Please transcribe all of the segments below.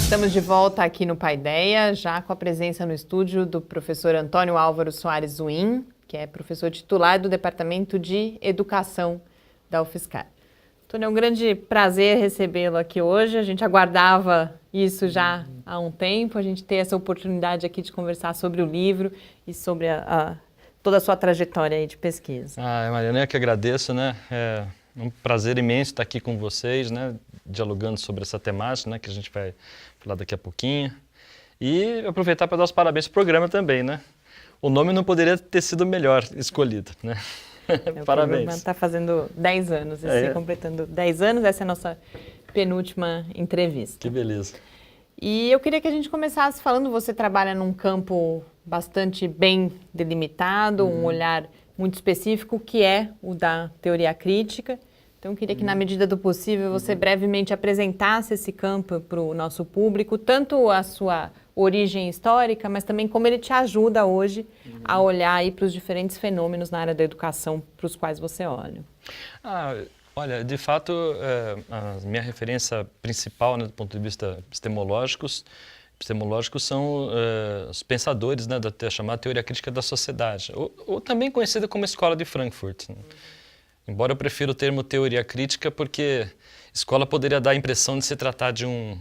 Estamos de volta aqui no Paideia, já com a presença no estúdio do professor Antônio Álvaro Soares Zuin, que é professor titular do Departamento de Educação da UFSCar. Antônio, é um grande prazer recebê-lo aqui hoje. A gente aguardava isso já há um tempo, a gente ter essa oportunidade aqui de conversar sobre o livro e sobre toda a sua trajetória aí de pesquisa. Mariana, eu que agradeço, né? É um prazer imenso estar aqui com vocês, né? Dialogando sobre essa temática, né? Que a gente vai falar daqui a pouquinho. E aproveitar para dar os parabéns para o programa também, né? O nome não poderia ter sido melhor escolhido, né? Parabéns. O programa está fazendo 10 anos, completando 10 anos, essa é a nossa penúltima entrevista. Que beleza. E eu queria que a gente começasse falando, você trabalha num campo bastante bem delimitado, um olhar muito específico, que é o da teoria crítica. Então, eu queria que, na medida do possível, você brevemente apresentasse esse campo para o nosso público, tanto a sua origem histórica, mas também como ele te ajuda hoje a olhar aí para os diferentes fenômenos na área da educação para os quais você olha. Olha, de fato, a minha referência principal, né, do ponto de vista epistemológicos são os pensadores, né, da chamada teoria crítica da sociedade, ou também conhecida como Escola de Frankfurt, né? Embora eu prefira o termo teoria crítica, porque escola poderia dar a impressão de se tratar de um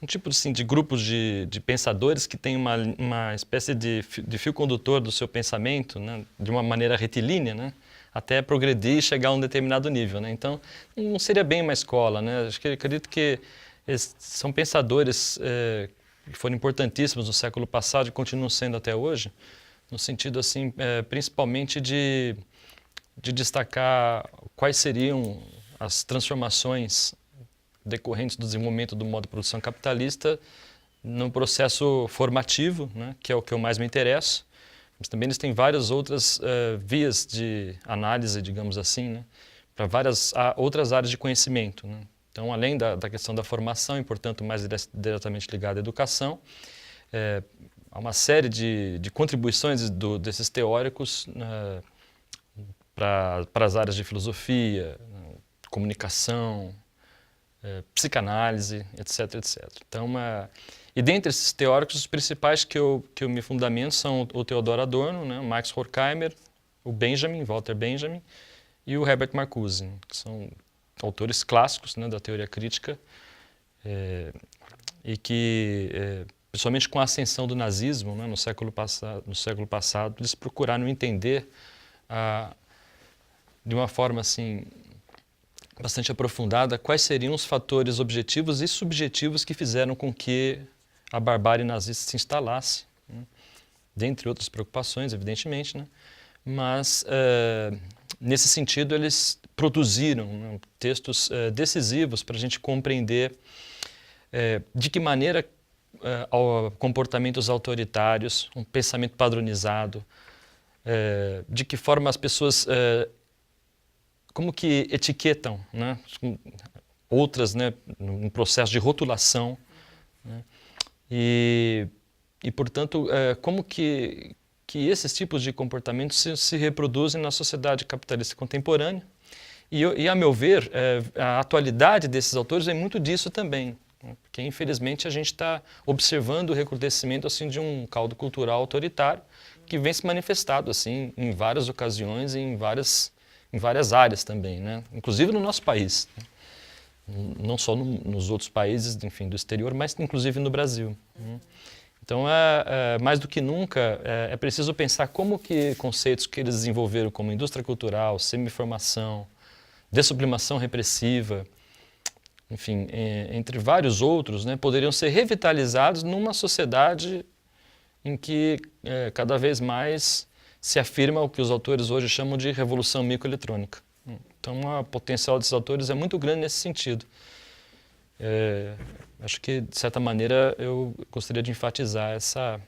tipo assim, de grupos de pensadores que têm uma espécie de fio condutor do seu pensamento, né, de uma maneira retilínea, né, até progredir e chegar a um determinado nível, né? Então, não seria bem uma escola, né? Acredito que são pensadores que foram importantíssimos no século passado e continuam sendo até hoje, no sentido assim, principalmente de destacar quais seriam as transformações decorrentes do desenvolvimento do modo de produção capitalista no processo formativo, né, que é o que eu mais me interesso, mas também eles têm várias outras vias de análise, digamos assim, né, para várias outras áreas de conhecimento, né. Então, além da questão da formação, e portanto mais diretamente ligada à educação, há uma série de contribuições desses teóricos para as áreas de filosofia, comunicação, psicanálise, etc, etc. Então, e dentre esses teóricos, os principais que eu me fundamento são o Theodor Adorno, né, o Max Horkheimer, o Walter Benjamin e o Herbert Marcuse, que são autores clássicos, né, da teoria crítica, e que, principalmente com a ascensão do nazismo, né, no século passado, eles procuraram entender de uma forma assim bastante aprofundada quais seriam os fatores objetivos e subjetivos que fizeram com que a barbárie nazista se instalasse, né? Dentre outras preocupações, evidentemente, né? Mas nesse sentido eles produziram, né, textos decisivos para a gente compreender de que maneira comportamentos autoritários, um pensamento padronizado, de que forma as pessoas como que etiquetam, né, outras, né, num processo de rotulação, né, e portanto, como que esses tipos de comportamentos se reproduzem na sociedade capitalista contemporânea. E a meu ver, a atualidade desses autores é muito disso também, né, porque infelizmente a gente está observando o recrudescimento assim, de um caldo cultural autoritário que vem se manifestado assim, em várias ocasiões e em várias áreas também, né? Inclusive no nosso país, né? Não só nos outros países, enfim, do exterior, mas inclusive no Brasil, né? Então, mais do que nunca, é preciso pensar como que conceitos que eles desenvolveram como indústria cultural, semi-formação, dessublimação repressiva, enfim, entre vários outros, né, poderiam ser revitalizados numa sociedade em que cada vez mais se afirma o que os autores hoje chamam de revolução microeletrônica. Então, o potencial desses autores é muito grande nesse sentido. Acho que, de certa maneira, eu gostaria de enfatizar essa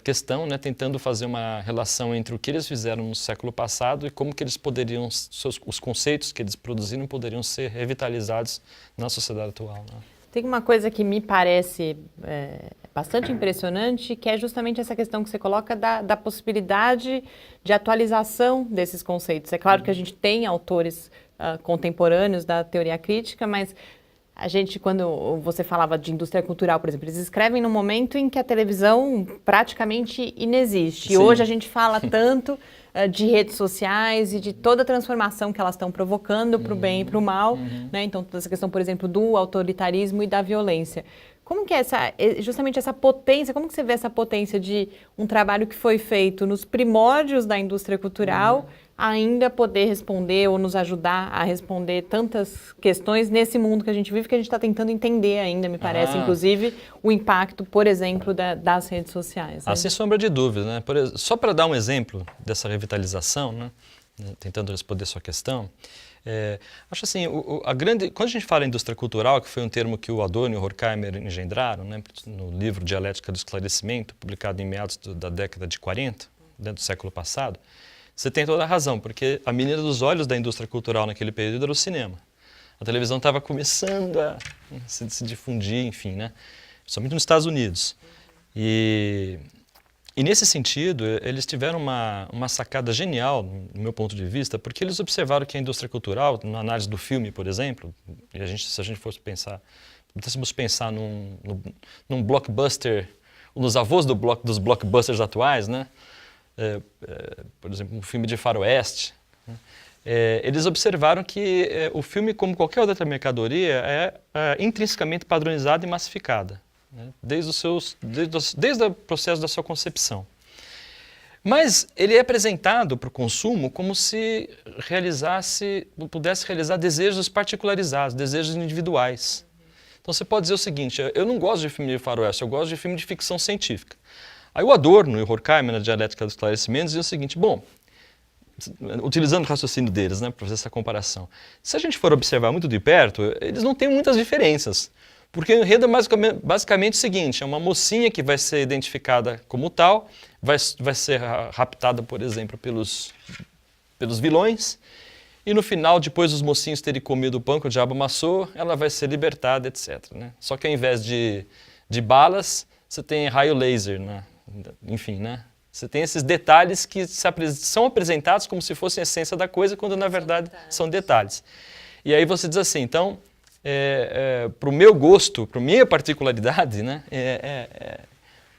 questão, né, tentando fazer uma relação entre o que eles fizeram no século passado e como que eles poderiam, os conceitos que eles produziram poderiam ser revitalizados na sociedade atual, né? Tem uma coisa que me parece bastante impressionante, que é justamente essa questão que você coloca da possibilidade de atualização desses conceitos. É claro que a gente tem autores contemporâneos da teoria crítica, mas A gente, quando você falava de indústria cultural, por exemplo, eles escrevem no momento em que a televisão praticamente inexiste. E hoje a gente fala tanto de redes sociais e de toda a transformação que elas estão provocando para o bem e para o mal, né? Então, toda essa questão, por exemplo, do autoritarismo e da violência. Como que é justamente essa potência, como que você vê essa potência de um trabalho que foi feito nos primórdios da indústria cultural ainda poder responder ou nos ajudar a responder tantas questões nesse mundo que a gente vive, que a gente está tentando entender ainda, me parece, inclusive, o impacto, por exemplo, das redes sociais. Né? Sem sombra de dúvida. Né? Só para dar um exemplo dessa revitalização, né? Tentando responder a sua questão, acho assim, quando a gente fala em indústria cultural, que foi um termo que o Adorno e o Horkheimer engendraram, né? No livro Dialética do Esclarecimento, publicado em meados da década de 40, dentro do século passado, você tem toda a razão, porque a menina dos olhos da indústria cultural naquele período era o cinema. A televisão estava começando a se difundir, enfim, né? Principalmente nos Estados Unidos. E nesse sentido, eles tiveram uma sacada genial, no meu ponto de vista, porque eles observaram que a indústria cultural, na análise do filme, por exemplo, e se a gente fosse pensar, pudéssemos pensar num blockbuster, nos avós dos blockbusters atuais, né? Por exemplo, um filme de faroeste, né? Eles observaram que o filme, como qualquer outra mercadoria, é intrinsecamente padronizada e massificada, né? Desde o processo da sua concepção. Mas ele é apresentado para o consumo como se pudesse realizar desejos particularizados, desejos individuais. Então você pode dizer o seguinte, eu não gosto de filme de faroeste, eu gosto de filme de ficção científica. Aí o Adorno e o Horkheimer, na Dialética dos Esclarecimentos, diziam o seguinte, bom, utilizando o raciocínio deles, né, para fazer essa comparação, se a gente for observar muito de perto, eles não têm muitas diferenças, porque o enredo é basicamente o seguinte, é uma mocinha que vai ser identificada como tal, vai ser raptada, por exemplo, pelos vilões, e no final, depois dos mocinhos terem comido o pão que o diabo amassou, ela vai ser libertada, etc. Né? Só que ao invés de balas, você tem raio laser, né? Enfim, né? Você tem esses detalhes que são apresentados como se fossem a essência da coisa, quando na verdade são detalhes. E aí você diz assim, então, para o meu gosto, para a minha particularidade, né?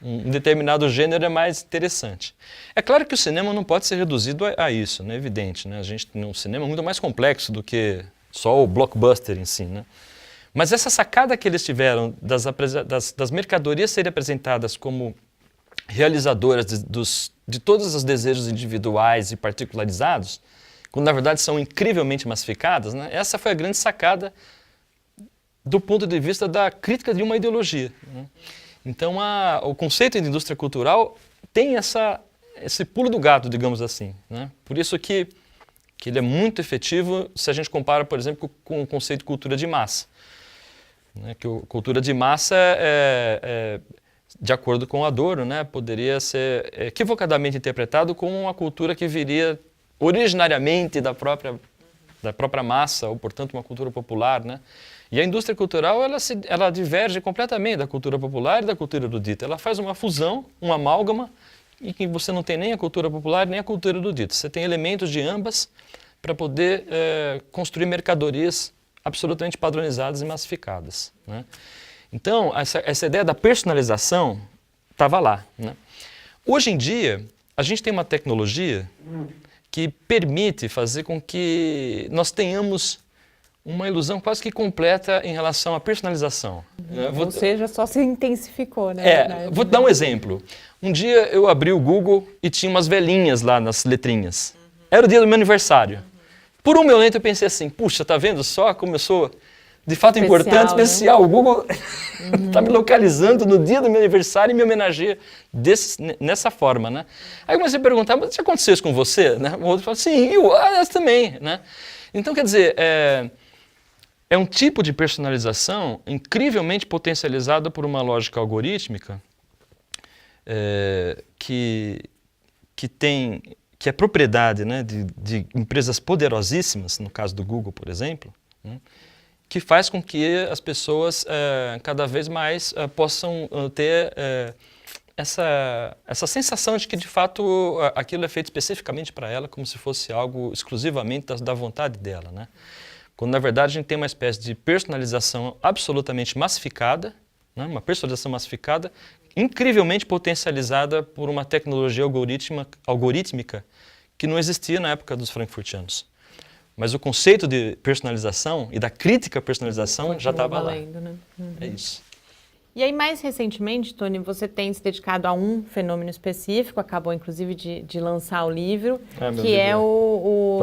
Um determinado gênero é mais interessante. É claro que o cinema não pode ser reduzido a isso, né? Evidente, né? O cinema é muito mais complexo do que só o blockbuster em si, né? Mas essa sacada que eles tiveram das mercadorias serem apresentadas como realizadoras de todos os desejos individuais e particularizados, quando na verdade são incrivelmente massificadas, né? Essa foi a grande sacada do ponto de vista da crítica de uma ideologia, né? Então o conceito de indústria cultural tem esse pulo do gato, digamos assim, né? Por isso que ele é muito efetivo se a gente compara, por exemplo, com o conceito de cultura de massa. Que cultura de massa, de acordo com Adorno, né, poderia ser equivocadamente interpretado como uma cultura que viria originariamente da própria massa, ou portanto uma cultura popular, né? E a indústria cultural ela diverge completamente da cultura popular e da cultura erudita. Ela faz uma fusão, uma amálgama, em que você não tem nem a cultura popular nem a cultura erudita. Você tem elementos de ambas para poder construir mercadorias absolutamente padronizadas e massificadas, né? Então, essa ideia da personalização estava lá, né? Hoje em dia, a gente tem uma tecnologia que permite fazer com que nós tenhamos uma ilusão quase que completa em relação à personalização. Ou seja, só se intensificou, né? Vou te dar um exemplo. Um dia eu abri o Google e tinha umas velhinhas lá nas letrinhas. Era o dia do meu aniversário. Por um momento eu pensei assim, puxa, tá vendo só como eu sou de fato importante, especial. Né? O Google está me localizando no dia do meu aniversário e me homenageia nessa forma, né? Aí eu comecei a perguntar, mas já aconteceu isso com você? Né? O outro falou, sim, eu também, né? Então, quer dizer, é um tipo de personalização incrivelmente potencializada por uma lógica algorítmica que é propriedade, né, de empresas poderosíssimas, no caso do Google, por exemplo, né, que faz com que as pessoas cada vez mais possam ter essa sensação de que, de fato, aquilo é feito especificamente para ela, como se fosse algo exclusivamente da vontade dela, né? quando na verdade a gente tem uma espécie de personalização absolutamente massificada, né? Uma personalização massificada, incrivelmente potencializada por uma tecnologia algorítmica que não existia na época dos frankfurtianos. Mas o conceito de personalização e da crítica à personalização já estava lá. Né? É isso. E aí, mais recentemente, Tony, você tem se dedicado a um fenômeno específico, acabou inclusive de lançar o livro, que é o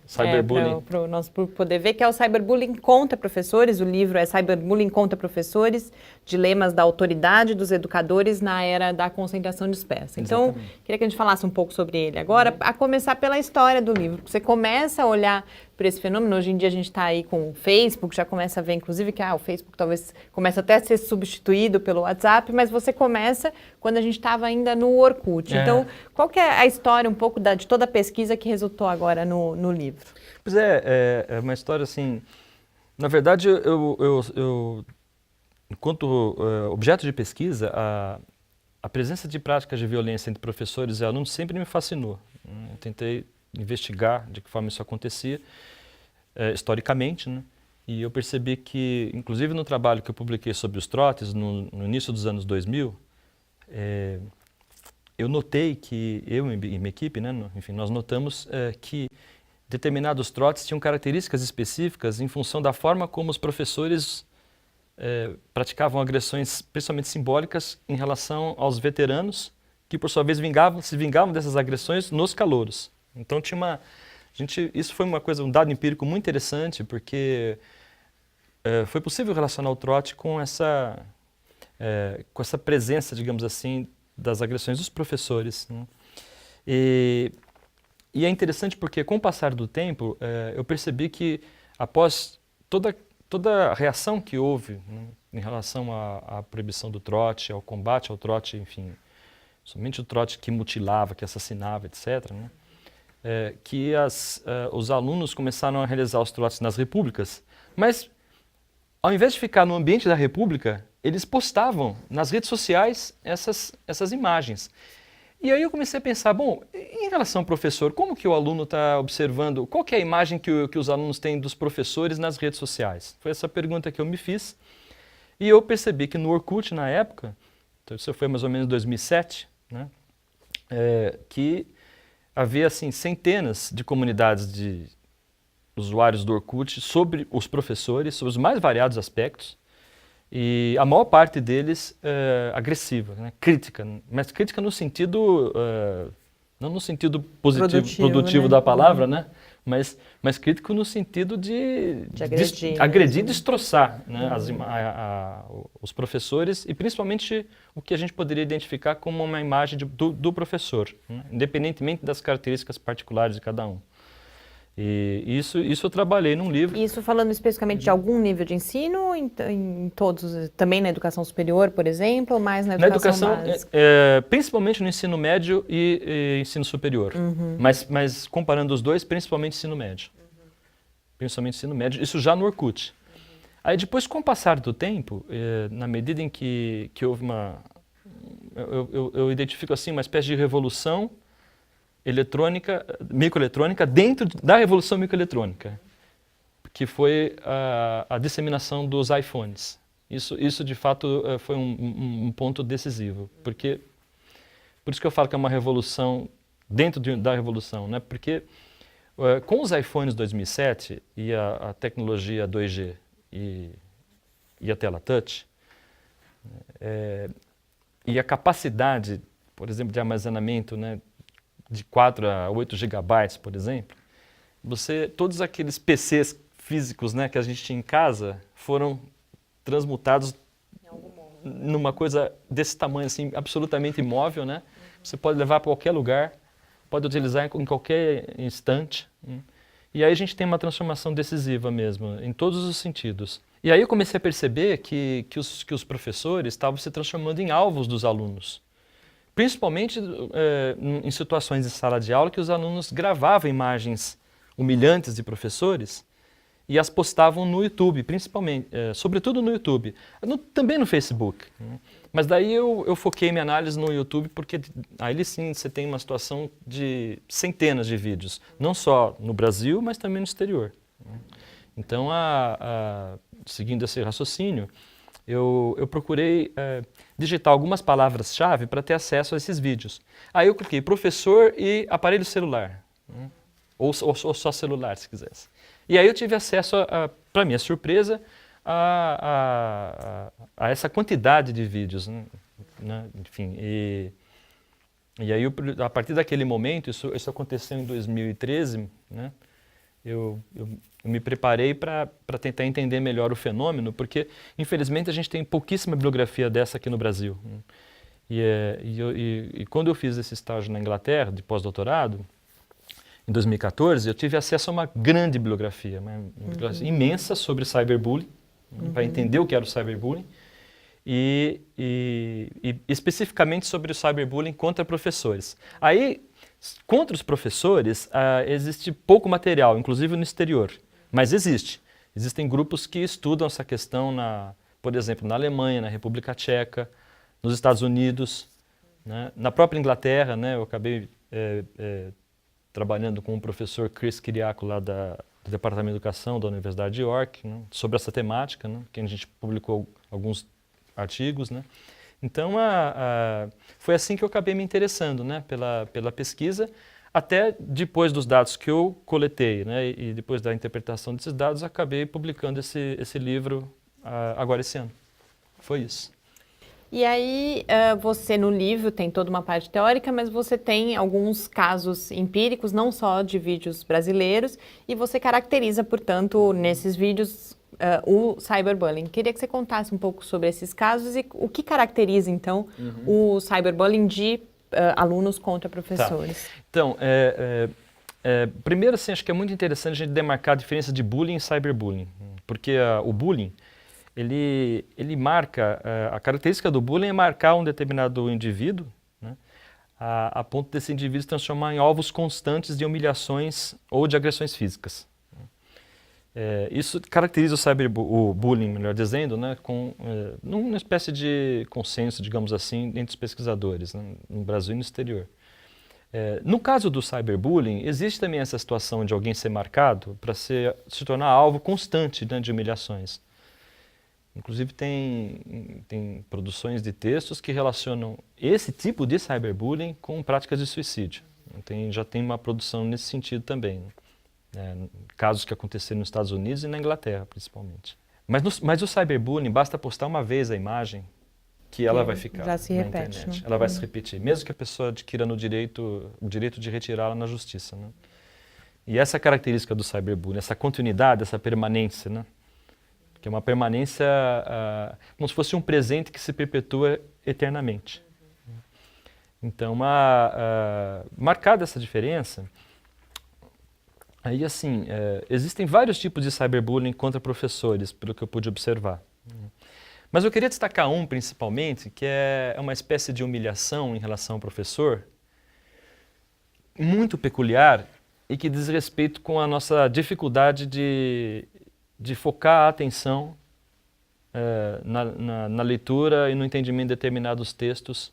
cyberbullying. Para o nosso público poder ver, que é o Cyberbullying contra Professores. O livro é Cyberbullying contra Professores, Dilemas da Autoridade dos Educadores na Era da Concentração Dispersa. Então, queria que a gente falasse um pouco sobre ele agora, a começar pela história do livro. Você começa a olhar para esse fenômeno. Hoje em dia a gente está aí com o Facebook, já começa a ver, inclusive, que o Facebook talvez comece até a ser substituído pelo WhatsApp, mas você começa quando a gente estava ainda no Orkut. Então, qual que é a história um pouco de toda a pesquisa que resultou agora no livro? Pois é uma história assim... Na verdade, eu enquanto objeto de pesquisa, a presença de práticas de violência entre professores e alunos sempre me fascinou. Eu tentei investigar de que forma isso acontecia, historicamente, né? E eu percebi que, inclusive no trabalho que eu publiquei sobre os trotes, no início dos anos 2000, eu notei que, eu e minha equipe, né, enfim, nós notamos que determinados trotes tinham características específicas em função da forma como os professores praticavam agressões, principalmente simbólicas, em relação aos veteranos, que por sua vez se vingavam dessas agressões nos calouros. Então isso foi um dado empírico muito interessante, porque foi possível relacionar o trote com essa presença, digamos assim, das agressões dos professores, né? E é interessante porque, com o passar do tempo, eu percebi que, após toda a reação que houve, né, em relação à proibição do trote, ao combate ao trote, enfim, somente o trote que mutilava, que assassinava, etc., né, que os alunos começaram a realizar os trotes nas repúblicas, mas, ao invés de ficar no ambiente da república, eles postavam nas redes sociais essas imagens. E aí eu comecei a pensar, bom, em relação ao professor, como que o aluno está observando, qual que é a imagem que os alunos têm dos professores nas redes sociais? Foi essa pergunta que eu me fiz. E eu percebi que no Orkut, na época, então isso foi mais ou menos 2007, né, que havia assim, centenas de comunidades de usuários do Orkut sobre os professores, sobre os mais variados aspectos, e a maior parte deles agressiva, né? Crítica, mas crítica no sentido, não no sentido produtivo né? Da palavra, né? Mas crítico no sentido de agredir e destroçar, né? Os professores e principalmente o que a gente poderia identificar como uma imagem do professor, né? Independentemente das características particulares de cada um. E isso eu trabalhei num livro. Isso falando especificamente de algum nível de ensino, em todos, também na educação superior, por exemplo, ou mais na educação básica? Principalmente no ensino médio e ensino superior. Uhum. Mas comparando os dois, principalmente ensino médio. Uhum. Principalmente ensino médio, isso já no Orkut. Uhum. Aí depois, com o passar do tempo, na medida em que houve eu identifico assim uma espécie de revolução microeletrônica dentro da revolução microeletrônica, que foi a disseminação dos iPhones. Isso de fato foi um ponto decisivo, por isso que eu falo que é uma revolução dentro da revolução, né? Porque com os iPhones 2007 e a tecnologia 2G e a tela touch, e a capacidade, por exemplo, de armazenamento, né, de 4 a 8 gigabytes, por exemplo, todos aqueles PCs físicos, né, que a gente tinha em casa foram transmutados numa coisa desse tamanho, assim, absolutamente imóvel, né? Você pode levar para qualquer lugar, pode utilizar em qualquer instante, né? E aí a gente tem uma transformação decisiva mesmo, em todos os sentidos. E aí eu comecei a perceber que os professores estavam se transformando em alvos dos alunos. Principalmente em situações de sala de aula que os alunos gravavam imagens humilhantes de professores e as postavam no YouTube, principalmente, sobretudo no YouTube, também no Facebook, né? Mas daí eu foquei minha análise no YouTube porque aí sim você tem uma situação de centenas de vídeos, não só no Brasil, mas também no exterior, né? Então, seguindo esse raciocínio, eu procurei digitar algumas palavras-chave para ter acesso a esses vídeos. Aí eu coloquei professor e aparelho celular, né? ou só celular, se quisesse. E aí eu tive acesso, para minha surpresa, a essa quantidade de vídeos, né? Enfim, e aí a partir daquele momento, isso aconteceu em 2013, né? Eu me preparei para tentar entender melhor o fenômeno, porque, infelizmente, a gente tem pouquíssima bibliografia dessa aqui no Brasil. E quando eu fiz esse estágio na Inglaterra, de pós-doutorado, em 2014, eu tive acesso a uma grande bibliografia, uma bibliografia imensa sobre cyberbullying, para entender o que era o cyberbullying, e especificamente sobre o cyberbullying contra professores. Aí, contra os professores, existe pouco material, inclusive no exterior, mas existe. Existem grupos que estudam essa questão, por exemplo, na Alemanha, na República Tcheca, nos Estados Unidos, né? Na própria Inglaterra, né? Eu acabei trabalhando com o professor Chris Kiriakou, lá do Departamento de Educação da Universidade de York, né? Sobre essa temática, né? Que a gente publicou alguns artigos, né? Então, foi assim que eu acabei me interessando, né, pela pesquisa, até depois dos dados que eu coletei, né, e depois da interpretação desses dados, acabei publicando esse livro agora esse ano. Foi isso. E aí, você no livro tem toda uma parte teórica, mas você tem alguns casos empíricos, não só de vídeos brasileiros, e você caracteriza, portanto, nesses vídeos, o cyberbullying. Queria que você contasse um pouco sobre esses casos e o que caracteriza, então, o cyberbullying de alunos contra professores. Tá. Então, primeiro, assim, acho que é muito interessante a gente demarcar a diferença de bullying e cyberbullying, porque o bullying, ele marca, a característica do bullying é marcar um determinado indivíduo, né, a ponto desse indivíduo se transformar em alvos constantes de humilhações ou de agressões físicas. Isso caracteriza o bullying, melhor dizendo, né, com uma espécie de consenso, digamos assim, entre os pesquisadores, né, no Brasil e no exterior. No caso do cyberbullying, existe também essa situação de alguém ser marcado para se tornar alvo constante, né, de humilhações. Inclusive tem produções de textos que relacionam esse tipo de cyberbullying com práticas de suicídio. Já tem uma produção nesse sentido também, né? Casos que aconteceram nos Estados Unidos e na Inglaterra, principalmente. Mas o cyberbullying, basta postar uma vez a imagem que ela vai ficar já se na repete, internet. né? Ela vai se repetir, mesmo que a pessoa adquira o direito de retirá-la na justiça, né? E essa característica do cyberbullying, essa continuidade, essa permanência, né? Que é uma permanência como se fosse um presente que se perpetua eternamente. Então, marcada essa diferença, aí assim, existem vários tipos de cyberbullying contra professores, pelo que eu pude observar. Mas eu queria destacar um principalmente, que é uma espécie de humilhação em relação ao professor, muito peculiar e que diz respeito com a nossa dificuldade de focar a atenção na leitura e no entendimento de determinados textos,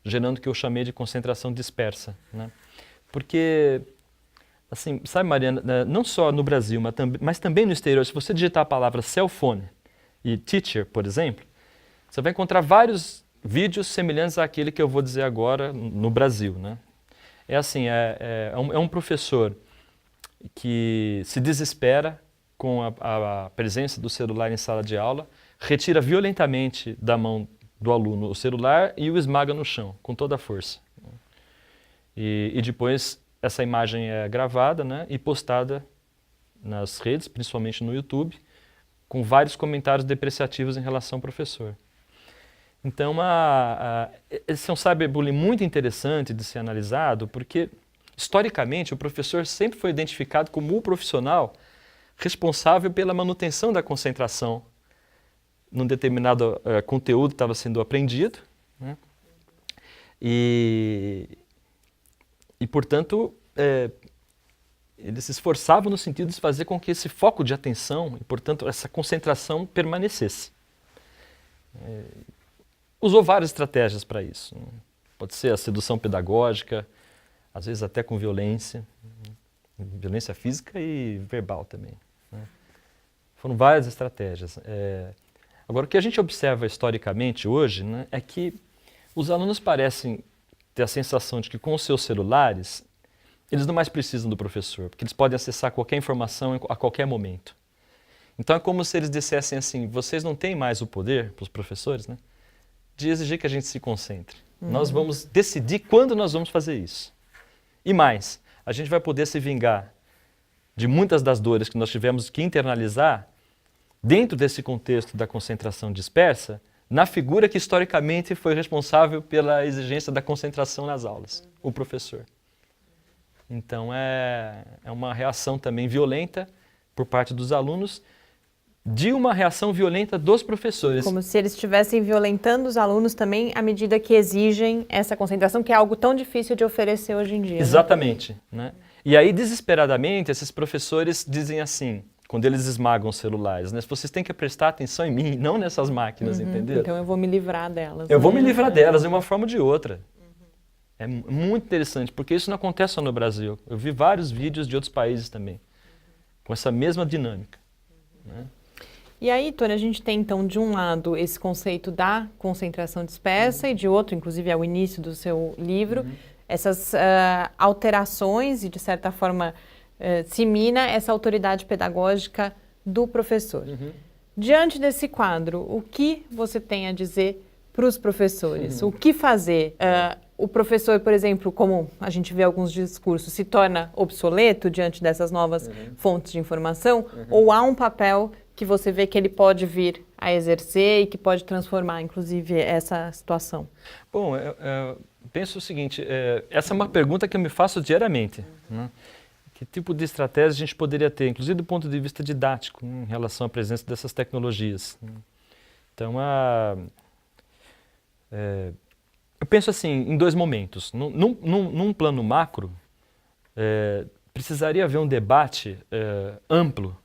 gerando o que eu chamei de concentração dispersa, né? Porque, assim, sabe, Mariana, não só no Brasil, mas também no exterior, se você digitar a palavra cell phone e teacher, por exemplo, você vai encontrar vários vídeos semelhantes àquele que eu vou dizer agora no Brasil, né? É assim, é um professor que se desespera com a presença do celular em sala de aula, retira violentamente da mão do aluno o celular e o esmaga no chão, com toda a força. E depois essa imagem é gravada, né, e postada nas redes, principalmente no YouTube, com vários comentários depreciativos em relação ao professor. Então, esse é um cyberbullying muito interessante de ser analisado, porque, historicamente, o professor sempre foi identificado como o profissional responsável pela manutenção da concentração num determinado conteúdo que estava sendo aprendido, né? E portanto, eles se esforçavam no sentido de fazer com que esse foco de atenção e, portanto, essa concentração permanecesse. Usou várias estratégias para isso. Pode ser a sedução pedagógica, às vezes até com violência física e verbal também, né? Foram várias estratégias. Agora, o que a gente observa historicamente hoje, né, é que os alunos parecem ter a sensação de que com os seus celulares, eles não mais precisam do professor, porque eles podem acessar qualquer informação a qualquer momento. Então é como se eles dissessem assim, vocês não têm mais o poder, para os professores, né, de exigir que a gente se concentre. Nós vamos decidir quando nós vamos fazer isso. E mais, a gente vai poder se vingar de muitas das dores que nós tivemos que internalizar dentro desse contexto da concentração dispersa, na figura que historicamente foi responsável pela exigência da concentração nas aulas, o professor. Então é uma reação também violenta por parte dos alunos, de uma reação violenta dos professores. Como se eles estivessem violentando os alunos também à medida que exigem essa concentração, que é algo tão difícil de oferecer hoje em dia. Exatamente. Né? E aí, desesperadamente, esses professores dizem assim, quando eles esmagam os celulares, né? Vocês têm que prestar atenção em mim, não nessas máquinas, entendeu? Então eu vou me livrar delas. Eu vou me livrar delas de uma forma ou de outra. É muito interessante, porque isso não acontece só no Brasil. Eu vi vários vídeos de outros países também, com essa mesma dinâmica. Né? E aí, Tony, a gente tem então, de um lado, esse conceito da concentração dispersa e de outro, inclusive é o início do seu livro, essas alterações e, de certa forma, se mina essa autoridade pedagógica do professor. Diante desse quadro, o que você tem a dizer para os professores? O que fazer? O professor, por exemplo, como a gente vê alguns discursos, se torna obsoleto diante dessas novas fontes de informação? Ou há um papel que você vê que ele pode vir a exercer e que pode transformar, inclusive, essa situação? Bom, eu penso o seguinte, essa é uma pergunta que eu me faço diariamente. Né? Que tipo de estratégia a gente poderia ter, inclusive do ponto de vista didático, em relação à presença dessas tecnologias? Então, eu penso assim, em dois momentos. Num plano macro, precisaria haver um debate amplo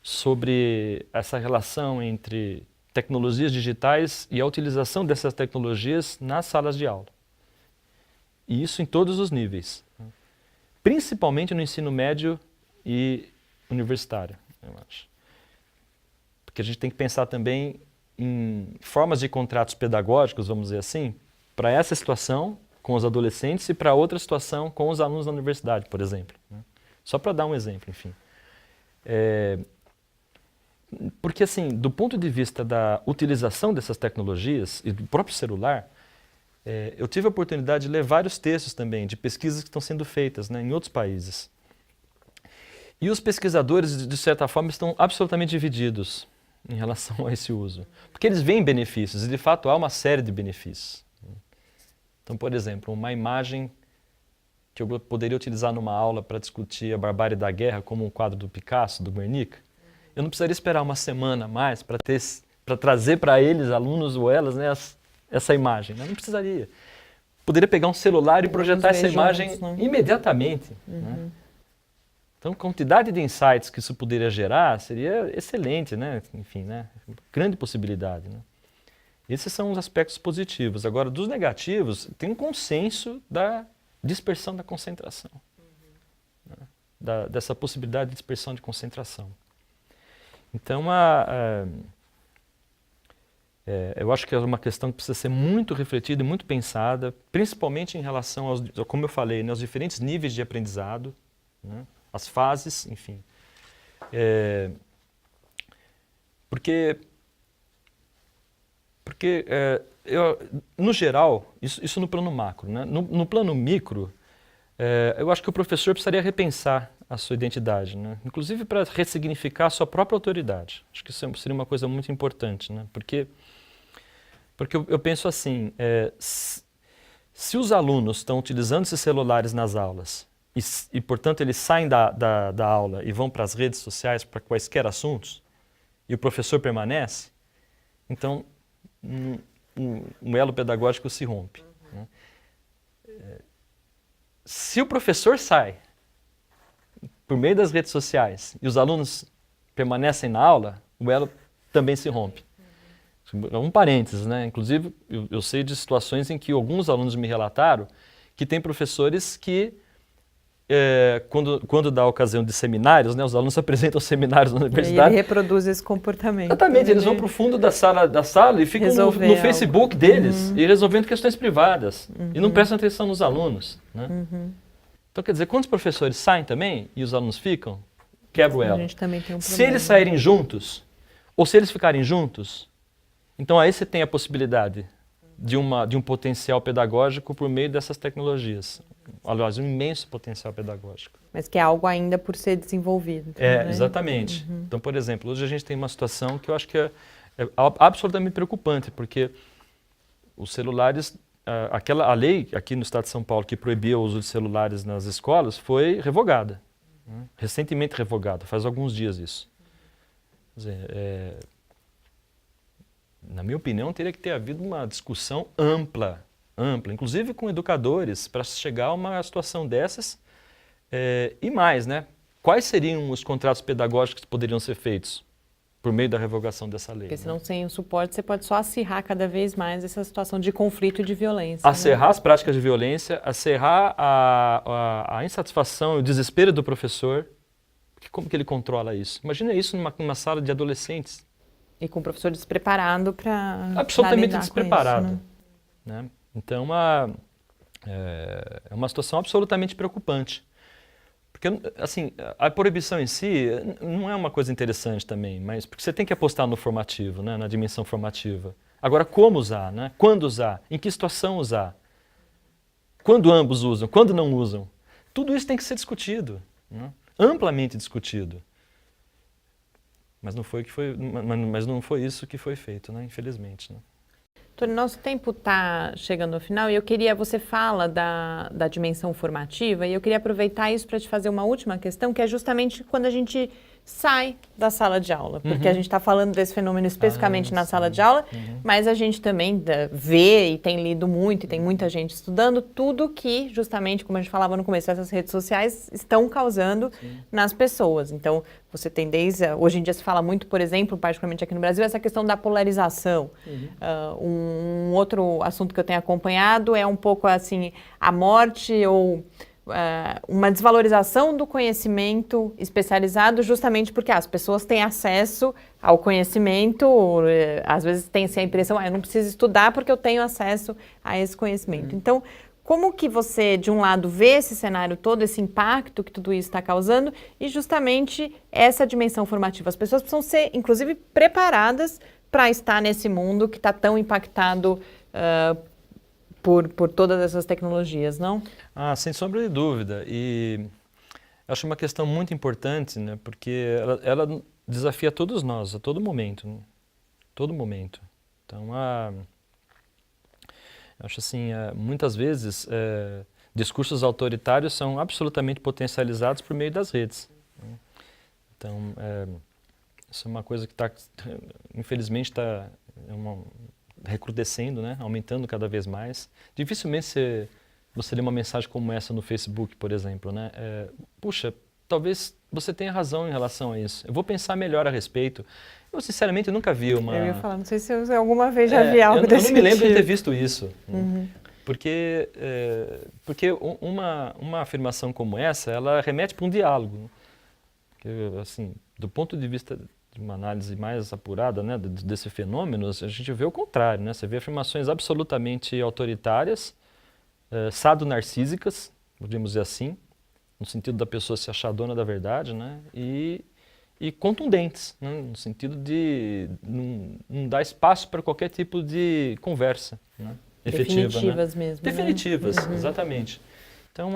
sobre essa relação entre tecnologias digitais e a utilização dessas tecnologias nas salas de aula. E isso em todos os níveis. Principalmente no ensino médio e universitário, eu acho. Porque a gente tem que pensar também em formas de contratos pedagógicos, vamos dizer assim, para essa situação com os adolescentes e para outra situação com os alunos da universidade, por exemplo. Só para dar um exemplo, enfim. Porque, assim, do ponto de vista da utilização dessas tecnologias e do próprio celular, eu tive a oportunidade de ler vários textos também, de pesquisas que estão sendo feitas, né, em outros países. E os pesquisadores, de certa forma, estão absolutamente divididos em relação a esse uso. Porque eles veem benefícios, e de fato há uma série de benefícios. Então, por exemplo, uma imagem que eu poderia utilizar numa aula para discutir a barbárie da guerra, como um quadro do Picasso, do Guernica, eu não precisaria esperar uma semana a mais para trazer para eles, alunos ou elas, né, essa imagem. Eu não precisaria. Poderia pegar um celular e projetar essa imagem imediatamente. Né? Então, a quantidade de insights que isso poderia gerar seria excelente, né? Enfim, né? Grande possibilidade. Né? Esses são os aspectos positivos. Agora, dos negativos, tem um consenso da dispersão da concentração. Né? Dessa possibilidade de dispersão de concentração. Então, eu acho que é uma questão que precisa ser muito refletida e muito pensada, principalmente em relação aos, como eu falei, né, aos diferentes níveis de aprendizado, né, as fases, enfim. Porque no geral, isso no plano macro, né, no plano micro, eu acho que o professor precisaria repensar a sua identidade, né? Inclusive para ressignificar a sua própria autoridade. Acho que isso seria uma coisa muito importante, né? Porque eu penso assim, se os alunos estão utilizando esses celulares nas aulas e portanto, eles saem da aula e vão para as redes sociais para quaisquer assuntos, e o professor permanece, então um elo pedagógico se rompe. Né? Se o professor sai por meio das redes sociais e os alunos permanecem na aula, o elo também se rompe. Um parênteses, né? Inclusive, eu sei de situações em que alguns alunos me relataram que tem professores que quando dá a ocasião de seminários, né, os alunos apresentam seminários na E universidade. ele reproduz esse comportamento. Exatamente, eles vão para o fundo da sala e ficam no Facebook deles e resolvendo questões privadas. E não prestam atenção nos alunos. Né? Então, quer dizer, quando os professores saem também e os alunos ficam, quebra o elo. A gente também tem um Se problema. eles saírem juntos, ou se eles ficarem juntos, então aí você tem a possibilidade de um potencial pedagógico por meio dessas tecnologias. Aliás, um imenso potencial pedagógico. Mas que é algo ainda por ser desenvolvido. É, né? exatamente. Então, por exemplo, hoje a gente tem uma situação que eu acho que é absolutamente preocupante, porque os celulares, a lei aqui no estado de São Paulo que proibia o uso de celulares nas escolas foi revogada. Né? Recentemente revogada, faz alguns dias isso. Quer dizer, na minha opinião, teria que ter havido uma discussão ampla, inclusive com educadores, para chegar a uma situação dessas. E mais, né? Quais seriam os contratos pedagógicos que poderiam ser feitos por meio da revogação dessa lei? Porque senão, sem o suporte, você pode só acirrar cada vez mais essa situação de conflito e de violência. Acirrar as práticas de violência, acirrar a insatisfação e o desespero do professor. Como que ele controla isso? Imagina isso numa sala de adolescentes. E com o professor despreparado para absolutamente despreparado. Isso, né? Então, é uma situação absolutamente preocupante. Porque, assim, a proibição em si não é uma coisa interessante também, mas porque você tem que apostar no formativo, né? Na dimensão formativa. Agora, como usar, né? Quando usar? Em que situação usar? Quando ambos usam? Quando não usam? Tudo isso tem que ser discutido, né? Amplamente discutido. Mas não foi isso que foi feito, né? Infelizmente. Né? Tony, nosso tempo está chegando ao final e eu queria, você fala da dimensão formativa e eu queria aproveitar isso para te fazer uma última questão, que é justamente quando a gente sai da sala de aula, porque a gente está falando desse fenômeno especificamente na sala de aula, mas a gente também vê e tem lido muito, e tem muita gente estudando tudo que, justamente, como a gente falava no começo, essas redes sociais estão causando nas pessoas. Então, você tem hoje em dia se fala muito, por exemplo, particularmente aqui no Brasil, essa questão da polarização. Um outro assunto que eu tenho acompanhado é um pouco assim, a morte ou uma desvalorização do conhecimento especializado, justamente porque as pessoas têm acesso ao conhecimento, às vezes tem a impressão, eu não preciso estudar porque eu tenho acesso a esse conhecimento. Então, como que você, de um lado, vê esse cenário todo, esse impacto que tudo isso está causando e justamente essa dimensão formativa? As pessoas precisam ser, inclusive, preparadas para estar nesse mundo que está tão impactado por todas essas tecnologias, não? Sem sombra de dúvida. E acho uma questão muito importante, né? Porque ela desafia todos nós, a todo momento. Né? Todo momento. Então, acho assim, muitas vezes discursos autoritários são absolutamente potencializados por meio das redes. Né? Então, isso é uma coisa que infelizmente está recrudescendo, né? Aumentando cada vez mais. Dificilmente você lê uma mensagem como essa no Facebook, por exemplo. Né? Puxa, talvez você tenha razão em relação a isso. Eu vou pensar melhor a respeito. Eu, sinceramente, nunca vi uma... Eu ia falar, não sei se eu alguma vez já vi algo desse tipo. Eu não me lembro de ter visto isso. Porque uma afirmação como essa, ela remete para um diálogo. Porque, assim, do ponto de vista de uma análise mais apurada, né, desse fenômeno, a gente vê o contrário. Né? Você vê afirmações absolutamente autoritárias, sado-narcísicas, podemos dizer assim, no sentido da pessoa se achar dona da verdade, né? E contundentes, né? No sentido de não dar espaço para qualquer tipo de conversa, né? Efetiva. Definitivas, né? Mesmo. Definitivas, né? Exatamente. Então,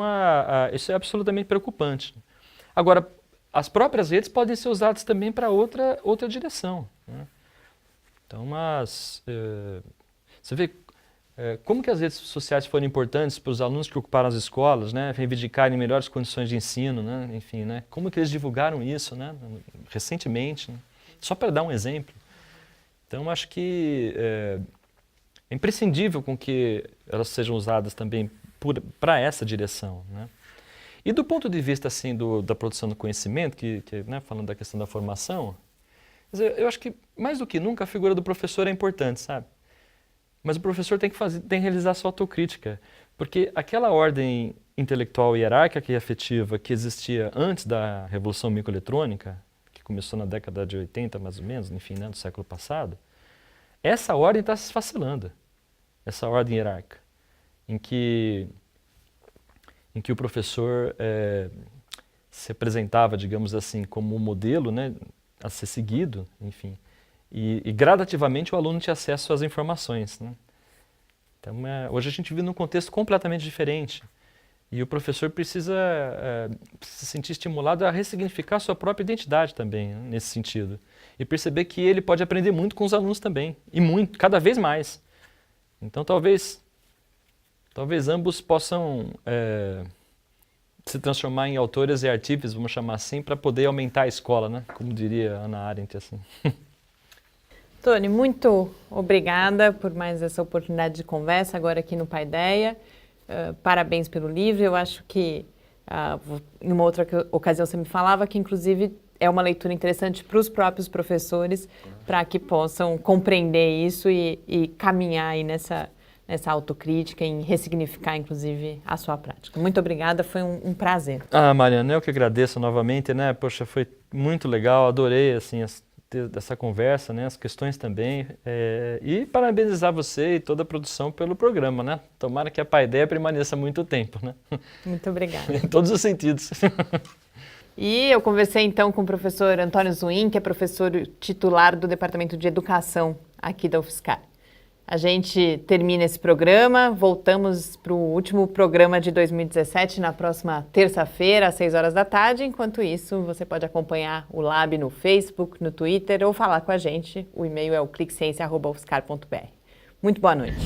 isso é absolutamente preocupante. Agora, as próprias redes podem ser usadas também para outra direção. Né? Então, você vê como que as redes sociais foram importantes para os alunos que ocuparam as escolas, né? Reivindicarem melhores condições de ensino, né? Enfim, né? Como que eles divulgaram isso, né? Recentemente, né? Só para dar um exemplo. Então, acho que é imprescindível com que elas sejam usadas também para essa direção, né? E do ponto de vista assim, da produção do conhecimento, né, falando da questão da formação, eu acho que mais do que nunca a figura do professor é importante, sabe? Mas o professor tem que realizar sua autocrítica, porque aquela ordem intelectual hierárquica e afetiva que existia antes da Revolução Microeletrônica, que começou na década de 80, mais ou menos, enfim, né, do século passado, essa ordem está se esfacelando, essa ordem hierárquica, em que o professor se apresentava, digamos assim, como um modelo, né, a ser seguido, enfim, e gradativamente o aluno tinha acesso às informações, né? Então, hoje a gente vive num contexto completamente diferente e o professor precisa se sentir estimulado a ressignificar a sua própria identidade também, né, nesse sentido, e perceber que ele pode aprender muito com os alunos também, e muito, cada vez mais. Então, talvez ambos possam se transformar em autores e artífices, vamos chamar assim, para poder aumentar a escola, né? Como diria Hannah Arendt, assim. Tony, muito obrigada por mais essa oportunidade de conversa agora aqui no Paideia. Parabéns pelo livro. Eu acho que em uma outra ocasião você me falava que, inclusive, é uma leitura interessante para os próprios professores, para que possam compreender isso e caminhar aí nessa autocrítica, em ressignificar, inclusive, a sua prática. Muito obrigada, foi um prazer. Mariana, eu que agradeço novamente, né? Poxa, foi muito legal, adorei, assim, essa conversa, né? As questões também. E parabenizar você e toda a produção pelo programa, né? Tomara que a Paideia permaneça muito tempo, né? Muito obrigada. Em todos os sentidos. E eu conversei, então, com o professor Antônio Zuin, que é professor titular do Departamento de Educação aqui da UFSCar. A gente termina esse programa, voltamos para o último programa de 2017 na próxima terça-feira, às 6 horas da tarde. Enquanto isso, você pode acompanhar o Lab no Facebook, no Twitter ou falar com a gente. O e-mail é o cliqueciência@ufscar.br. Muito boa noite.